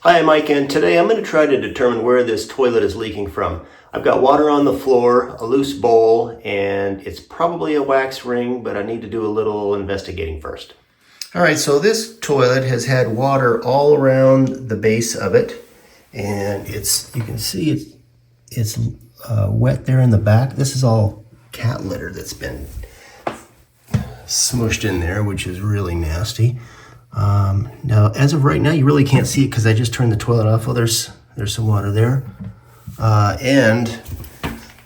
Hi, I'm Mike, and today I'm going to try to determine where this toilet is leaking from. I've got water on the floor, a loose bowl, and it's probably a wax ring, but I need to do a little investigating first. All right, so this toilet has had water all around the base of it, and you can see it's wet there in the back. This is all cat litter that's been smushed in there, which is really nasty. Now, as of right now, you really can't see it because I just turned the toilet off. Oh, there's some water there. And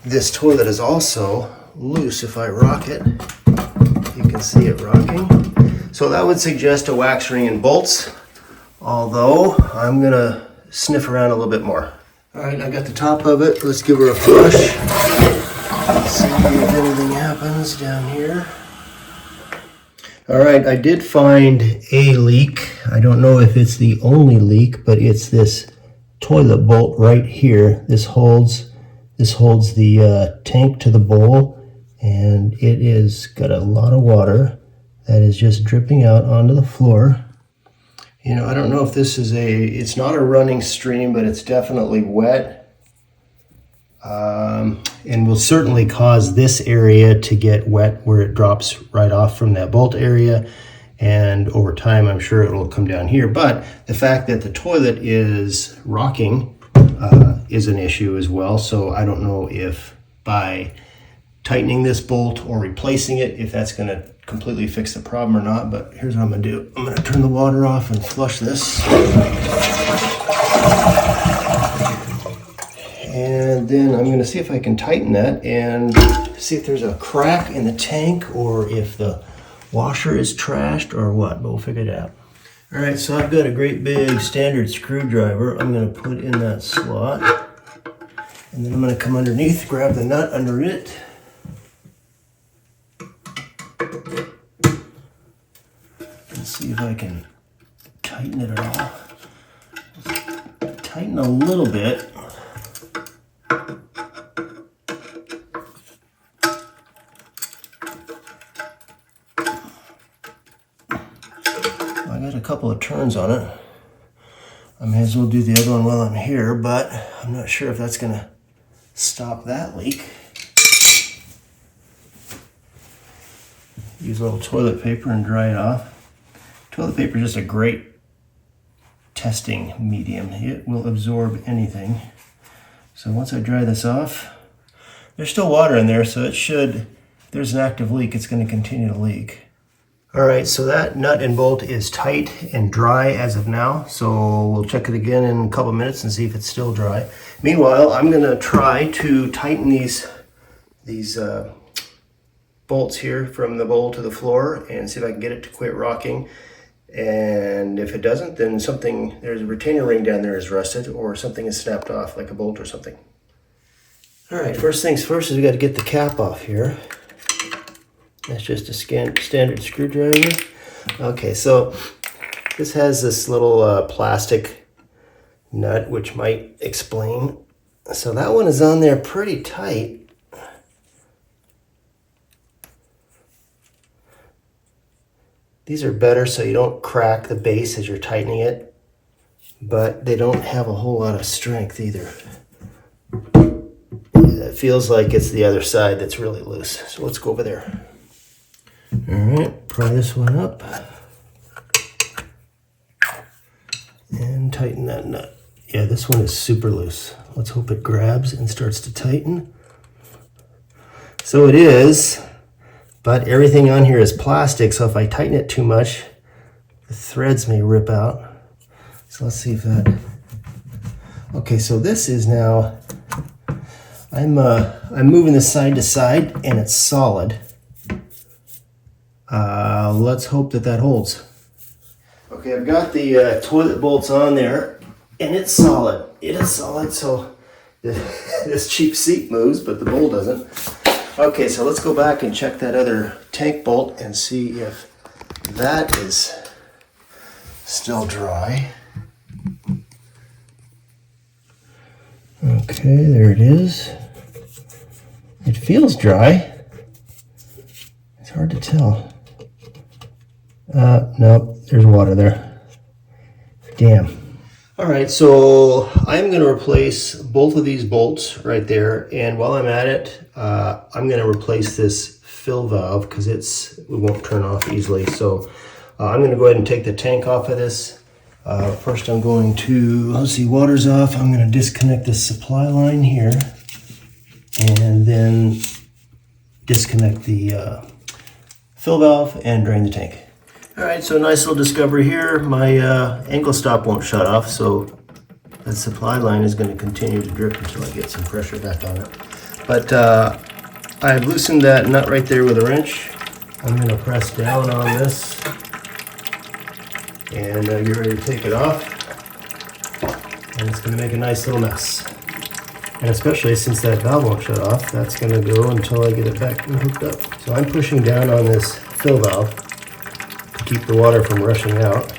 this toilet is also loose. If I rock it, you can see it rocking. So that would suggest a wax ring and bolts, although I'm going to sniff around a little bit more. All right, I got the top of it. Let's give her a flush. See if anything happens down here. All right, I did find a leak. I don't know if it's the only leak, but it's this toilet bolt right here. This holds the tank to the bowl, and it is got a lot of water that is just dripping out onto the floor. You know, I don't know if this is it's not a running stream, but it's definitely wet. And will certainly cause this area to get wet where it drops right off from that bolt area. And over time, I'm sure it will come down here. But the fact that the toilet is rocking is an issue as well. So I don't know if by tightening this bolt or replacing it, if that's going to completely fix the problem or not. But here's what I'm going to do. I'm going to turn the water off and flush this. And then I'm going to see if I can tighten that and see if there's a crack in the tank or if the washer is trashed or what, but we'll figure it out. All right, so I've got a great big standard screwdriver I'm going to put in that slot. And then I'm going to come underneath, grab the nut under it. And see if I can tighten it at all. Tighten a little bit. I got a couple of turns on it. I may as well do the other one while I'm here, but I'm not sure if that's going to stop that leak. Use a little toilet paper and dry it off. Toilet paper is just a great testing medium. It will absorb anything. So once I dry this off, there's still water in there, so if there's an active leak, it's going to continue to leak. All right, so that nut and bolt is tight and dry as of now. So we'll check it again in a couple minutes and see if it's still dry. Meanwhile, I'm going to try to tighten these bolts here from the bowl to the floor and see if I can get it to quit rocking. And if it doesn't, then there's a retainer ring down there is rusted or something is snapped off, like a bolt or something. All right, first things first is we got to get the cap off here. That's just a standard screwdriver. Okay, so this has this little plastic nut, which might explain. So that one is on there pretty tight. These are better so you don't crack the base as you're tightening it, but they don't have a whole lot of strength either. It feels like it's the other side that's really loose. So let's go over there. All right, pry this one up and tighten that nut. Yeah, this one is super loose. Let's hope it grabs and starts to tighten. So it is, but everything on here is plastic, so if I tighten it too much, the threads may rip out. So let's see if that... Okay, so this is now... I'm moving this side to side, and it's solid. Let's hope that holds. Okay, I've got the toilet bolts on there, and it's solid. It is solid, so this cheap seat moves, but the bowl doesn't. Okay, so let's go back and check that other tank bolt and see if that is still dry. Okay, there it is. It feels dry. It's hard to tell. Nope, there's water there. Damn. All right, so I'm going to replace both of these bolts right there, and while I'm at it, I'm going to replace this fill valve because it won't turn off easily. So I'm going to go ahead and take the tank off of this. First I'm going to, let's see, water's off. I'm going to disconnect the supply line here and then disconnect the fill valve and drain the tank. All right, so nice little discovery here. My ankle stop won't shut off, so the supply line is going to continue to drip until I get some pressure back on it. But I've loosened that nut right there with a wrench. I'm going to press down on this and get ready to take it off. And it's going to make a nice little mess. And especially since that valve won't shut off, that's going to go until I get it back and hooked up. So I'm pushing down on this fill valve to keep the water from rushing out.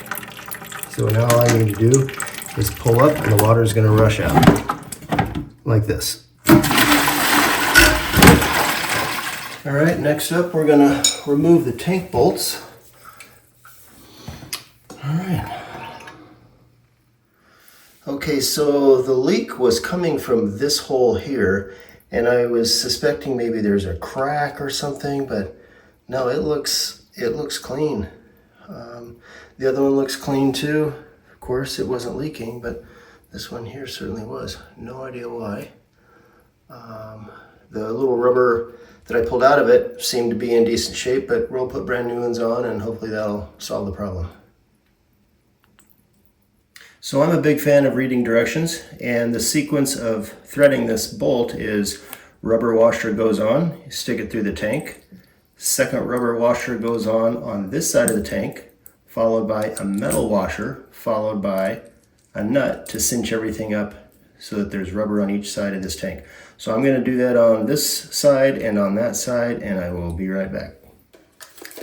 So now all I need to do is pull up and the water is going to rush out like this. All right, next up we're going to remove the tank bolts. All right. Okay, so the leak was coming from this hole here, and I was suspecting maybe there's a crack or something, but no, it looks clean. The other one looks clean too. Of course, it wasn't leaking, but this one here certainly was. No idea why. The little rubber that I pulled out of it seemed to be in decent shape, but we'll put brand new ones on and hopefully that'll solve the problem. So I'm a big fan of reading directions, and the sequence of threading this bolt is rubber washer goes on, you stick it through the tank. Second rubber washer goes on this side of the tank, followed by a metal washer, followed by a nut to cinch everything up so that there's rubber on each side of this tank. So I'm going to do that on this side and on that side, and I will be right back.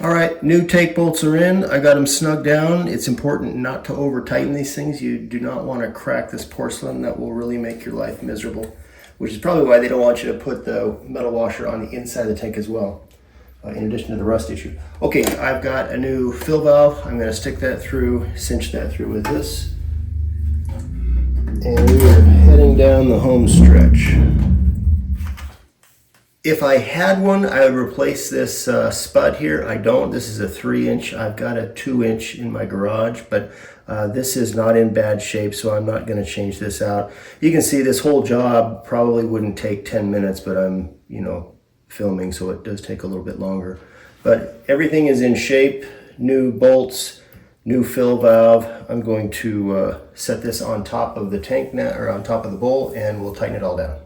All right, new tank bolts are in. I got them snug down. It's important not to over tighten these things. You do not want to crack this porcelain. That will really make your life miserable, which is probably why they don't want you to put the metal washer on the inside of the tank as well, in addition to the rust issue. Okay, I've got a new fill valve. I'm going to stick that through, cinch that through with this. And we are heading down the home stretch. If I had one, I would replace this spud here. I don't. This is a 3-inch. I've got a 2-inch in my garage, but this is not in bad shape, so I'm not going to change this out. You can see this whole job probably wouldn't take 10 minutes, but I'm, filming, so it does take a little bit longer. But everything is in shape. New bolts, new fill valve. I'm going to set this on top of the tank net, or on top of the bowl, and we'll tighten it all down.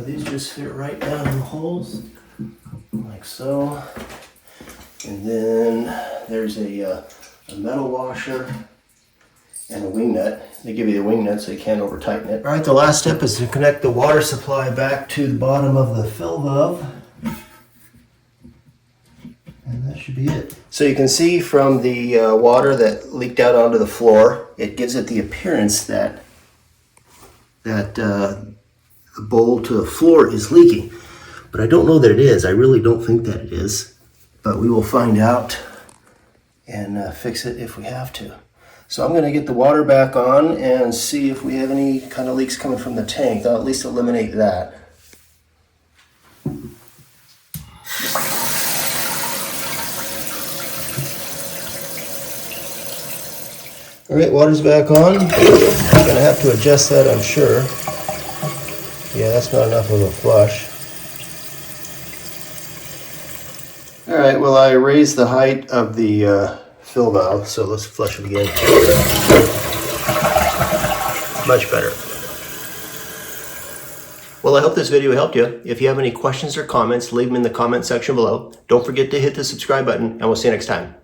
These just fit right down in the holes, like so. And then there's a metal washer and a wing nut. They give you the wing nut so you can't over tighten it. All right, the last step is to connect the water supply back to the bottom of the fill valve. And that should be it. So you can see from the water that leaked out onto the floor, it gives it the appearance that the bowl to the floor is leaking, but I don't know that it is. I really don't think that it is, but we will find out and fix it if we have to. So I'm going to get the water back on and see if we have any kind of leaks coming from the tank. That'll at least eliminate that. All right, water's back on. I'm going to have to adjust that, I'm sure. Yeah, that's not enough of a flush. All right, well, I raised the height of the fill valve, so let's flush it again. Much better. Well, I hope this video helped you. If you have any questions or comments, leave them in the comment section below. Don't forget to hit the subscribe button, and we'll see you next time.